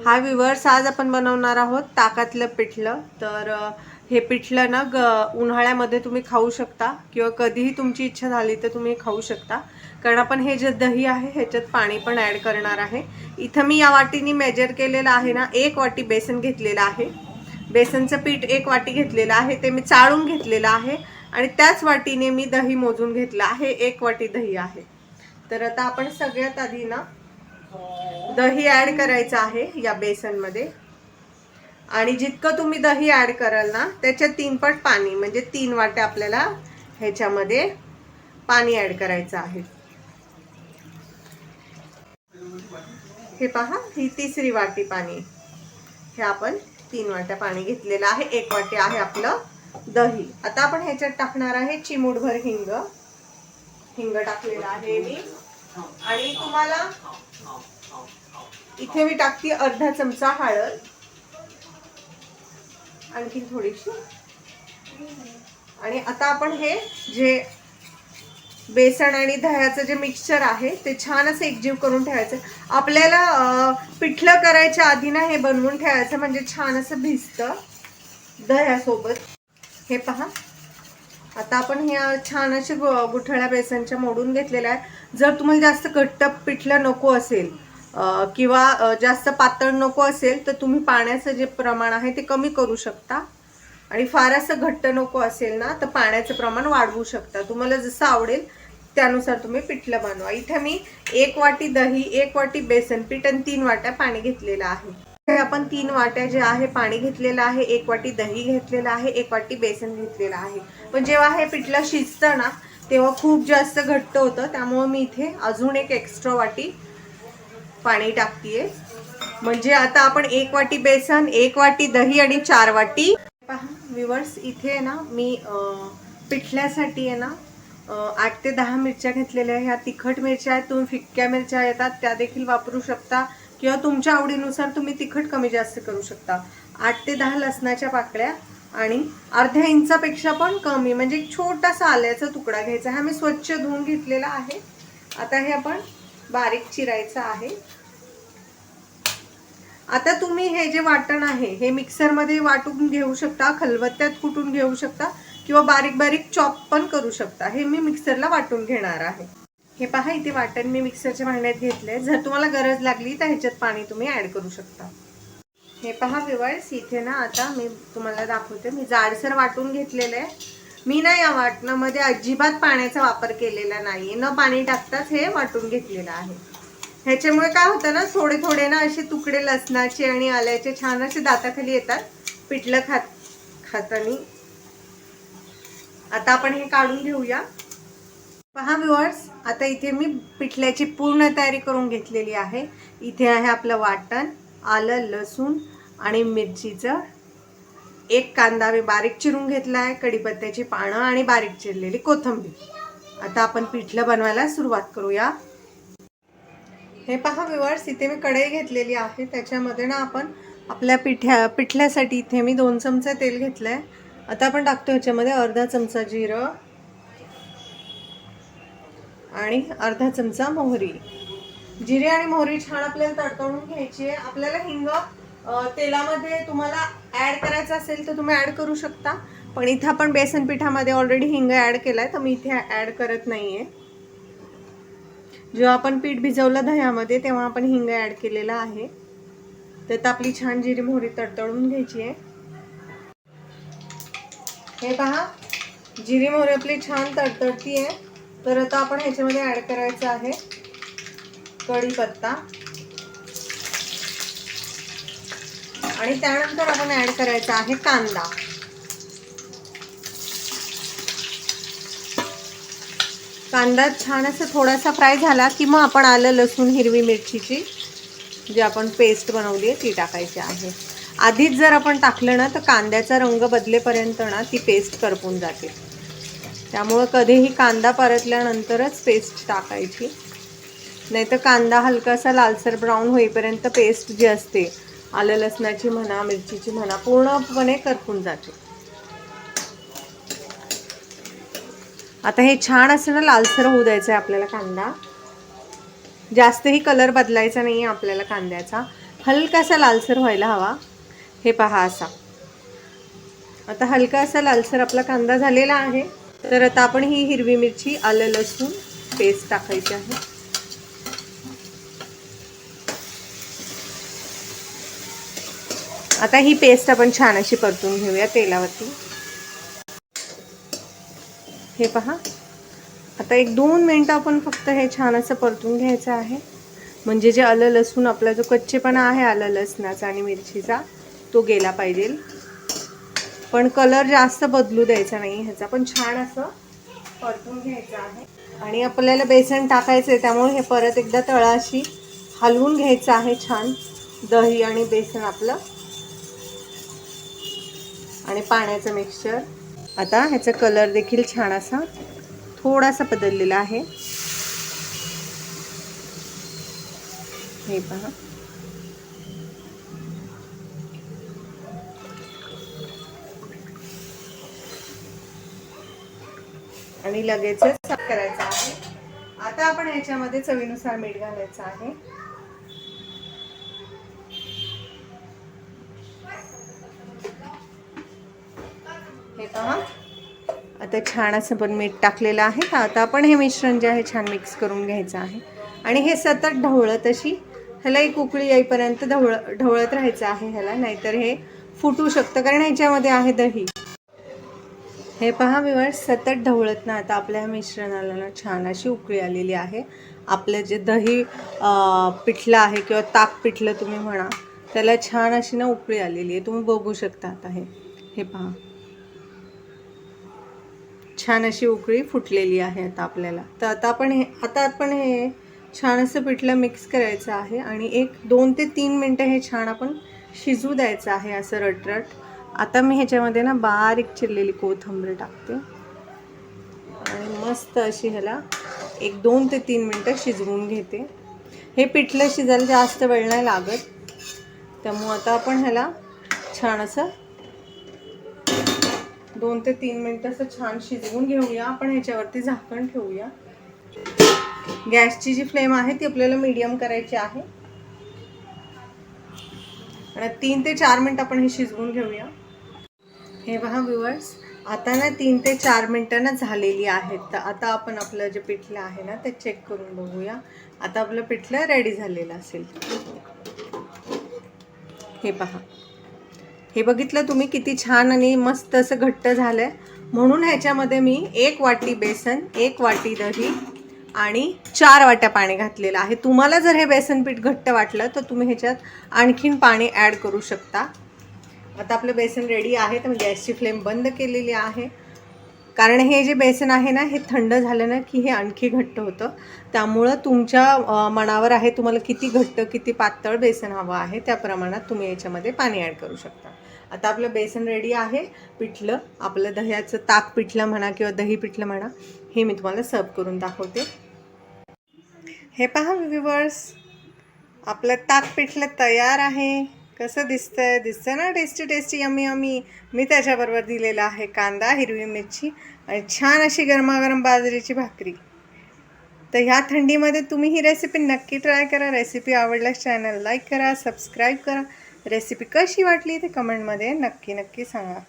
हाय viewers, आज आपण बनवणार आहोत ताकातलं पिठलं. तर हे पिठलं ना उन्हाळ्यामध्ये तुम्ही खाऊ शकता किंवा कधीही तुमची इच्छा झाली तर तुम्ही खाऊ शकता. कारण आपण हे जे दही आहे ह्याच्यात पाणी पण ॲड करणार आहे. इथं मी या वाटीने मेजर केलेलं आहे ना, 1 वाटी बेसन घेतलेलं आहे. बेसनचं पीठ 1 वाटी घेतलेलं आहे, ते मी चाळून घेतलेलं आहे. आणि त्याच वाटीने मी दही मोजून घेतलं आहे, 1 वाटी दही आहे. तर आता आपण सगळ्यात आधी ना दही ॲड करायचं आहे या बेसनमध्ये. आणि जितकं तुम्ही दही ॲड कराल ना त्याच्या 3 पट पाणी, म्हणजे 3 वाट्या आपल्याला ह्याच्यामध्ये पाणी ॲड करायचं आहे. हे पहा, ही 3री वाटी पाणी. हे आपण 3 वाट्या पाणी घेतलेलं आहे. 1 वाटी आहे आपलं दही. आता आपण ह्याच्यात टाकणार आहे चिमूटभर हिंग. हिंग टाकलेलं आहे मी. आणि तुम्हाला इथे मी टाकते अर्धा चमचा हळद, आणखी थोडीशी. आणि आता आपण हे जे बेसन आणि दह्याचं जे मिक्सचर आहे ते छान असं एकजीव करून ठेवायचं. आपल्याला पिठलं करायच्या आधी ना हे बनवून ठेवायचं, म्हणजे छान असं भिजतं दह्यासोबत. हे पहा, आता आपण ह्या छान असे गुठळ्या बेसनच्या मोडून घेतलेल्या आहे. जर तुम्हाला जास्त घट्ट पिठलं नको असेल किंवा जास्त पातळ नको असेल तर तुम्ही पाण्याचं जे प्रमाण आहे ते कमी करू शकता. आणि फार असं घट्ट नको असेल ना तर पाण्याचं प्रमाण वाढवू शकता. तुम्हाला जसं आवडेल त्यानुसार तुम्ही पिठलं बनवा. इथे मी 1 वाटी दही, 1 वाटी बेसन पीठ आणि 3 वाट्या पाणी घेतलेलं आहे. आपण 3 वाट्या जे आहे पाणी घेतलेलं आहे, 1 वाटी दही घेतलेलं आहे, 1 वाटी बेसन घेतलेलं आहे. पण जेव्हा हे पिठलं शिजतं ना तेव्हा खूप जास्त घट्ट होतं, त्यामुळे मी इथे अजून 1 एक्स्ट्रा वाटी पाणी टाकतीये. म्हणजे आता आपण 1 वाटी बेसन, 1 वाटी दही आणि 4 वाटी. पहा व्ह्यूअर्स, इथे ना मी पिठल्यासाठी आहे ना 8 ते 10 मिरच्या घेतलेल्या आहे. ह्या तिखट मिरच्या आहेत. तुम्ही फिक्क्या मिरच्या येतात त्या देखील वापरू शकता किंवा तुमच्या आवडीनुसार तुम्ही तिखट कमी जास्त करू शकता. 8 ते 10 लसणाच्या पाकळ्या आणि अर्ध्या इंचापेक्षा पण कमी, म्हणजे एक छोटासा आल्याचा तुकडा घ्यायचा. हा मी स्वच्छ धुवून घेतलेला आहे. आता हे आपण बारीक चिरायचं आहे. आता तुम्ही हे जे वाटण आहे हे मिक्सरमध्ये वाटून घेऊ शकता, खलबत्त्यात कुटून घेऊ शकता किंवा बारीक बारीक चॉप पण करू शकता. हे मी मिक्सरला वाटून घेणार आहे. हे पहा, इथे वाटण मी मिक्सरच्या भांड्यात घेतले. जर तुम्हाला गरज लागली तर ह्याच्यात पाणी तुम्ही ॲड करू शकता. हे पहा व्ह्यूअर्स, इथे ना आता मी तुम्हाला दाखवते. मी जाडसर वाटून घेतलेलं आहे. मी ना या वाटणामध्ये अजिबात पाण्याचा वापर केलेला नाही, न पाणी टाकताच हे वाटून घेतलेलं आहे. ह्याच्यामुळे काय होतं ना, थोडे थोडे ना असे तुकडे लसणाचे आणि आल्याचे छान असे दाताखाली येतात पिठलं खातानी. आता आपण हे काढून घेऊया. पहा व्ह्यूअर्स, आता इथे मी पिठल्याची पूर्ण तयारी करून घेतलेली आहे. इथे आहे आपलं वाटण, आलं, लसूण आणि मिरचीचं. 1 कांदा मी बारीक चिरून घेतला आहे, कढीपत्त्याची पानं आणि बारीक चिरलेली कोथिंबीर. आता आपण पिठलं बनवायला सुरुवात करूया. हे पहा व्ह्यूअर्स, इथे मी कढई घेतलेली आहे. त्याच्यामध्ये ना आपण आपल्या पिठल्यासाठी इथे मी 2 चमचे तेल घेतलं आहे. आता आपण टाकतो ह्याच्यामध्ये अर्धा चमचा जिरं आणि अर्धा चमचा मोहरी. जिरे आणि मोहरी छान आपल्याला तडतडून घ्यायची आहे. आपल्याला हिंग तेलामध्ये तुम्हाला ॲड करायचं असेल तर तुम्ही ॲड करू शकता, पण इथे आपण बेसन पिठामध्ये ऑलरेडी हिंग ॲड केलाय तर मी इथे ॲड करत नाहीये. जेव्हा आपण पीठ भिजवलं दह्यामध्ये तेव्हा आपण हिंग ॲड केलेला आहे. तर आपली छान जिरी मोहरी तडतडून घ्यायची आहे. हे पहा, जिरी मोहरी आपली छान तडतडती आहे. तर आता आपण ह्याच्यामध्ये ॲड करायचं आहे कढीपत्ता आणि त्यानंतर आपण ॲड करायचा आहे कांदा. कांदा छान असं थोडासा फ्राय झाला की मग आपण आलं, लसूण, हिरवी मिरचीची जी आपण पेस्ट बनवली आहे ती टाकायची आहे. आधीच जर आपण टाकलं ना तर कांद्याचा रंग बदलेपर्यंत ना ती पेस्ट करपून जाते. त्यामुळे कधीही कांदा परतल्यानंतरच पेस्ट टाकायची, नाहीतर कांदा हलकासा लालसर ब्राऊन होईपर्यंत पेस्ट जी असते आलं लसणाची म्हणा, मिरचीची म्हणा, पूर्णपणे करपून जाते. आता हे छान असं ना लालसर होऊ द्यायचं आहे आपल्याला कांदा. जास्तही कलर बदलायचा नाही आहे आपल्याला कांद्याचा. हलकासा लालसर व्हायला हवा. हे पहा असा. आता हलका असा लालसर आपला कांदा झालेला आहे. तर आता आपण ही हिरवी मिरची, आलं लसूण पेस्ट टाकायची आहे. आता ही पेस्ट आपण छान अशी परतून घेऊया तेलावरती. हे पहा. आता 1-2 मिनिटं आपण फक्त हे छान असं परतून घ्यायचं आहे. म्हणजे जे आलं लसूण आपला जो कच्चेपणा आहे आलं लसणाचा आणि मिरचीचा तो गेला पाहिजे. पण कलर जास्त बदलू द्यायचा नाही ह्याचा, पण छान असं परतून घ्यायचं आहे. आणि आपल्याला बेसन टाकायचं आहे त्यामुळे हे परत एकदा तळाशी हलवून घ्यायचं आहे छान. दही आणि बेसन आपलं आणि पाण्याचं मिक्सचर. आता ह्याचा कलर देखील छान असा थोडासा बदललेला आहे. हे पहा. आणि लगेचच सर्व करायचं आहे. आता आपण ह्याच्यामध्ये चवीनुसार मीठ घालायचं आहे. हे पहा. आता छान असं पण मीठ टाकलेलं आहे. आता आपण हे मिश्रण जे आहे छान मिक्स करून घ्यायचं आहे आणि हे सतत ढवळत अशी ह्याला एक उकळी येईपर्यंत ढवळत राहायचं आहे ह्याला, नाहीतर हे फुटू शकतं कारण ह्याच्यामध्ये आहे दही. हे पहा व्ह्यूअर्स, सतत ढवळत ना आता आपल्या मिश्रणाला ना छान अशी उकळी आलेली आहे. आपलं जे दही पिठलं आहे किंवा ताक पिठलं तुम्ही म्हणा, त्याला छान अशी ना उकळी आलेली आहे. तुम्ही बघू शकता आता हे पहा. छान अशी उकळी फुटलेली आहे आता आपल्याला. तर आता आपण हे छान असं पिठलं मिक्स करायचं आहे आणि 1-2 ते 3 मिनटं हे छान आपण शिजू द्यायचं आहे असं रटरट. आता मी ह्याच्यामध्ये ना बारीक चिरलेली कोथिंबीर टाकते आणि मस्त अशी ह्याला 1-2 ते 3 मिनटं शिजवून घेते. हे पिठलं शिजायला जास्त वेळ नाही लागत, त्यामुळे आता आपण ह्याला छान असं 2 ते 3 मिनटं असं छान शिजवून घेऊया. आपण ह्याच्यावरती झाकण ठेवूया. गॅसची जी फ्लेम आहे ती आपल्याला मीडियम करायची आहे आणि 3 ते 4 मिनिट आपण हे शिजवून घेऊया. हे पहा व्ह्यूअर्स, आता ना 3 ते 4 मिनिटं ना झालेली आहेत. तर आता आपण आपलं जे पिठलं आहे ना ते चेक करून बघूया. आता आपलं पिठलं रेडी झालेलं असेल. हे पहा. हे बघितलं तुम्ही किती छान आणि मस्त असं घट्ट झालंय. म्हणून ह्याच्यामध्ये मी 1 वाटी बेसन, 1 वाटी दही आणि 4 वाट्या पाणी घातलेलं आहे. तुम्हाला जर हे बेसन पीठ घट्ट वाटलं तर तुम्ही ह्याच्यात आणखीन पाणी ॲड करू शकता. आता आपलं बेसन रेडी आहे. तर मी गॅसची फ्लेम बंद केलेली आहे, कारण हे जे बेसन आहे ना हे थंड झालं ना की हे आणखी घट्ट होतं. त्यामुळं तुमच्या मनावर आहे तुम्हाला किती घट्ट किती पातळ बेसन हवं आहे, त्या प्रमाणात तुम्ही याच्यामध्ये पाणी ॲड करू शकता. आता आपलं बेसन रेडी आहे. पिठलं आपलं दह्याचं ताक पिठलं म्हणा किंवा दही पिठलं म्हणा, हे मी तुम्हाला सर्व करून दाखवते. हे पहा व्ह्यूअर्स, आपलं ताक पिठलं तयार आहे. कसं दिसतंय ना टेस्टी टेस्टी यम्मी यम्मी. मी त्याच्याबरोबर दिलेला आहे कांदा, हिरवी मिरची आणि छान अशी गरमागरम बाजरीची भाकरी. तर ह्या थंडीमध्ये तुम्ही ही रेसिपी नक्की ट्राय करा. रेसिपी आवडल्यास चॅनल लाईक करा, सबस्क्राईब करा. रेसिपी कशी वाटली ते कमेंटमध्ये नक्की सांगा.